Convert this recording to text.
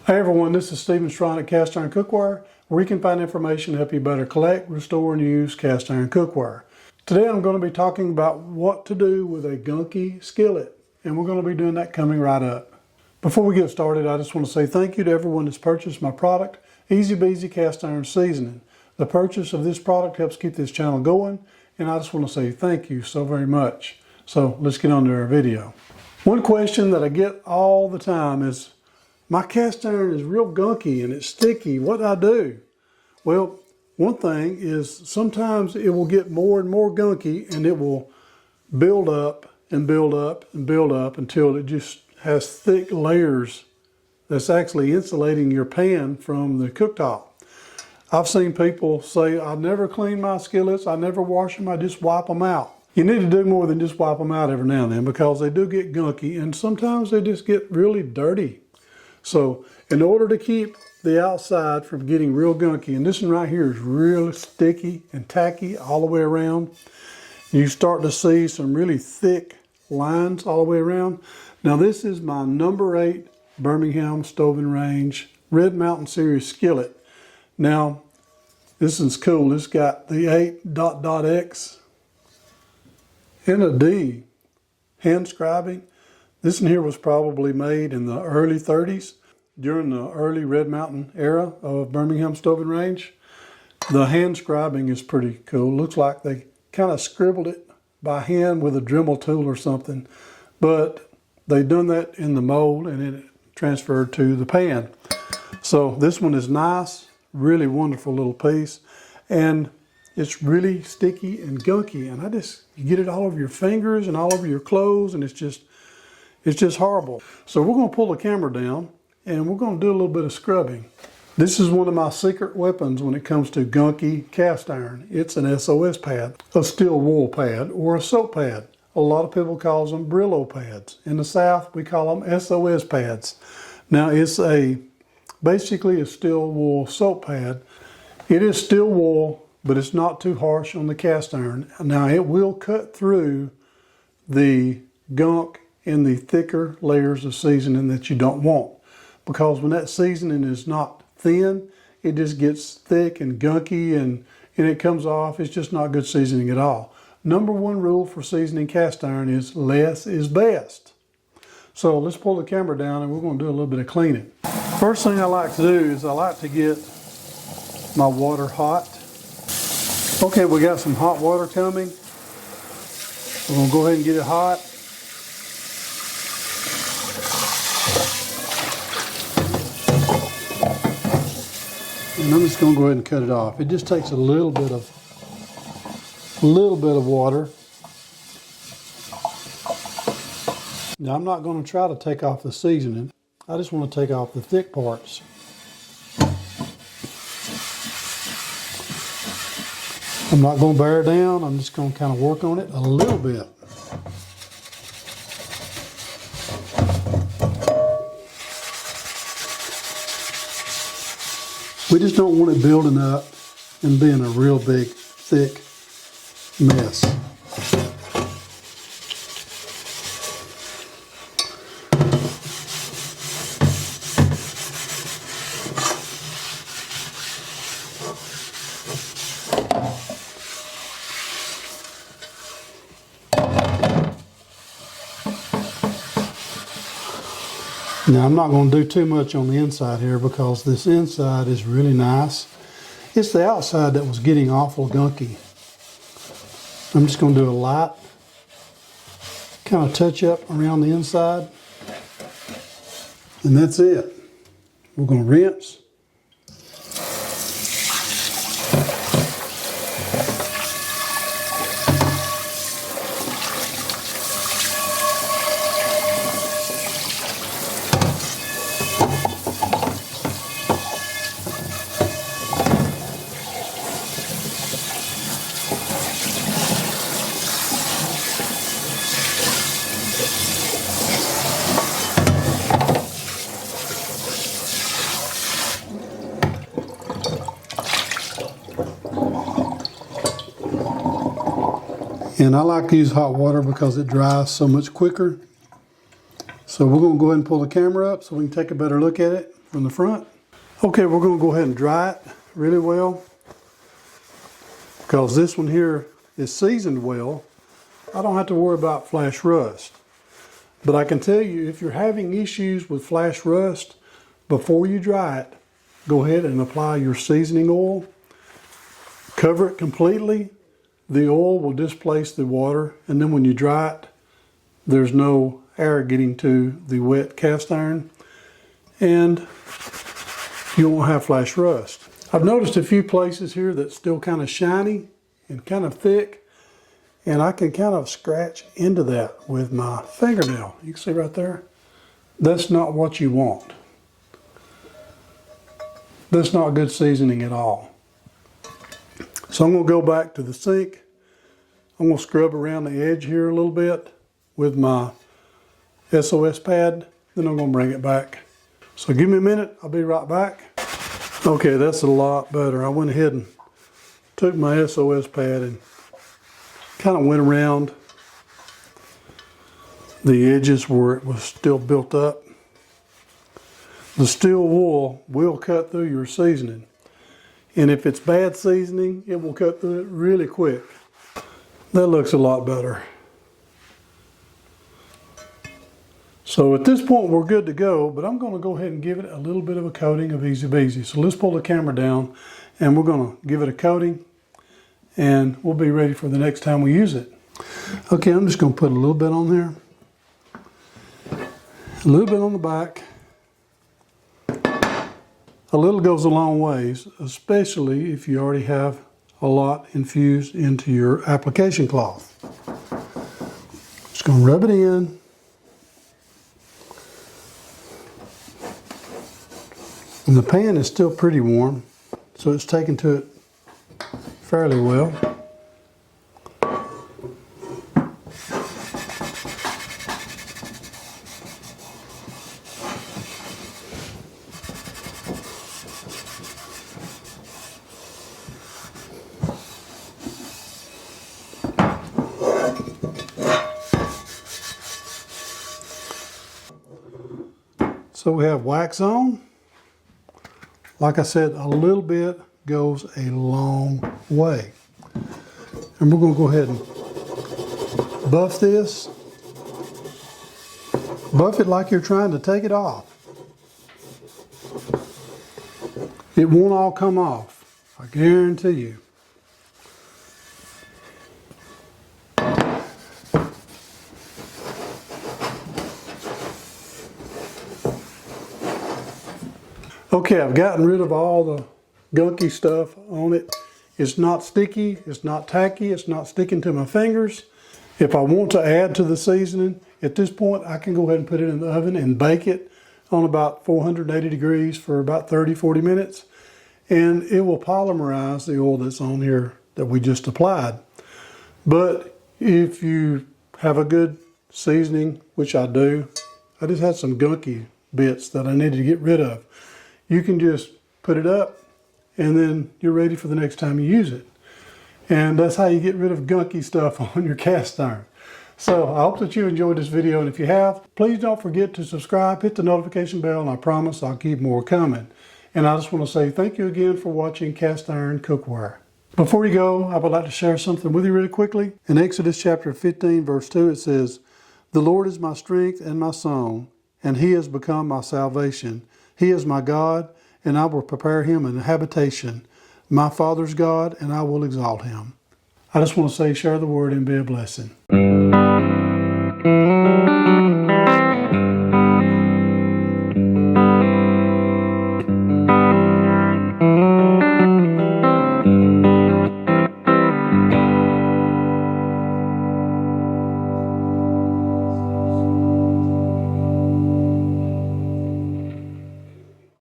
Hey everyone, this is Stephen Strine at Cast Iron Cookware, where you can find information to help you better collect, restore, and use cast iron cookware. Today I'm going to be talking about what to do with a Gunky skillet, and we're going to be doing that coming right up. Before we get started, I just want to say thank you to everyone that's purchased my product, Easy Beezy Cast Iron Seasoning. The purchase of this product helps keep this channel going, and I just want to say thank you so very much. So let's get on to our video. One question that I get all the time is, my cast iron is real gunky and it's sticky. What do I do? Well, one thing is sometimes it will get more and more gunky and it will build up and build up and build up until it just has thick layers that's actually insulating your pan from the cooktop. I've seen people say, I never clean my skillets, I never wash them, I just wipe them out. You need to do more than just wipe them out every now and then because they do get gunky and sometimes they just get really dirty. So in order to keep the outside from getting real gunky, and this one right here is real sticky and tacky all the way around, you start to see some really thick lines all the way around. Now this is my number 8 Birmingham Stove and Range Red Mountain Series skillet. Now this one's cool. It's got the 8.x and a D hand scribing. This one here was probably made in the early 30s during the early Red Mountain era of Birmingham Stove and Range. The hand scribing is pretty cool. Looks like they kind of scribbled it by hand with a Dremel tool or something, but they done that in the mold and it transferred to the pan. So this one is nice, really wonderful little piece, and it's really sticky and gunky, and you get it all over your fingers and all over your clothes, and it's just horrible. So we're going to pull the camera down and we're going to do a little bit of scrubbing. This is one of my secret weapons when it comes to gunky cast iron. It's an SOS pad, a steel wool pad, or a soap pad. A lot of people call them Brillo pads. In the South, we call them SOS pads. Now it's basically a steel wool soap pad. It is steel wool, but it's not too harsh on the cast iron. Now it will cut through the gunk in the thicker layers of seasoning that you don't want. Because when that seasoning is not thin, it just gets thick and gunky and it comes off. It's just not good seasoning at all. Number 1 rule for seasoning cast iron is less is best. So let's pull the camera down and we're going to do a little bit of cleaning. First thing I like to do is I like to get my water hot. Okay, we got some hot water coming. We're going to go ahead and get it hot. And I'm just going to go ahead and cut it off. It just takes a little bit of water. Now I'm not going to try to take off the seasoning. I just want to take off the thick parts. I'm not going to bear down. I'm just going to kind of work on it a little bit. We just don't want it building up and being a real big, thick mess. Now I'm not going to do too much on the inside here because this inside is really nice. It's the outside that was getting awful gunky. I'm just going to do a light kind of touch up around the inside. And that's it. We're going to rinse. And I like to use hot water because it dries so much quicker. So we're going to go ahead and pull the camera up so we can take a better look at it. from the front. Okay, we're going to go ahead and dry it really well, because this one here is seasoned well. I don't have to worry about flash rust. But I can tell you, if you're having issues with flash rust, before you dry it, go ahead and apply your seasoning oil. Cover it completely. The oil will displace the water, and then when you dry it, there's no air getting to the wet cast iron, and you won't have flash rust. I've noticed a few places here that's still kind of shiny and kind of thick, and I can kind of scratch into that with my fingernail. You can see right there. That's not what you want. That's not good seasoning at all. So I'm going to go back to the sink. I'm going to scrub around the edge here a little bit with my SOS pad. Then I'm going to bring it back. So give me a minute. I'll be right back. Okay, that's a lot better. I went ahead and took my SOS pad and kind of went around the edges where it was still built up. The steel wool will cut through your seasoning. And if it's bad seasoning, it will cut through it really quick. That looks a lot better. So at this point we're good to go, but I'm going to go ahead and give it a little bit of a coating of Easy Beezy. So let's pull the camera down and we're going to give it a coating, and we'll be ready for the next time we use it. Okay, I'm just going to put a little bit on there. A little bit on the back. A little goes a long ways, especially if you already have a lot infused into your application cloth. Just going to rub it in. And the pan is still pretty warm, so it's taken to it fairly well. So we have wax on. Like I said, a little bit goes a long way. And we're going to go ahead and buff this. Buff it like you're trying to take it off. It won't all come off, I guarantee you. Okay, I've gotten rid of all the gunky stuff on it. It's not sticky, it's not tacky, it's not sticking to my fingers. If I want to add to the seasoning, at this point I can go ahead and put it in the oven and bake it on about 480 degrees for about 30-40 minutes. And it will polymerize the oil that's on here that we just applied. But if you have a good seasoning, which I do, I just had some gunky bits that I needed to get rid of. You can just put it up and then you're ready for the next time you use it. And that's how you get rid of gunky stuff on your cast iron. So I hope that you enjoyed this video, and if you have, please don't forget to subscribe, hit the notification bell, and I promise I'll keep more coming. And I just want to say thank you again for watching Cast Iron Cookware. Before you go, I would like to share something with you really quickly. In Exodus chapter 15 verse 2 it says, "The Lord is my strength and my song, and he has become my salvation. He is my God, and I will prepare him a habitation, my Father's God, and I will exalt him." I just want to say, share the word and be a blessing.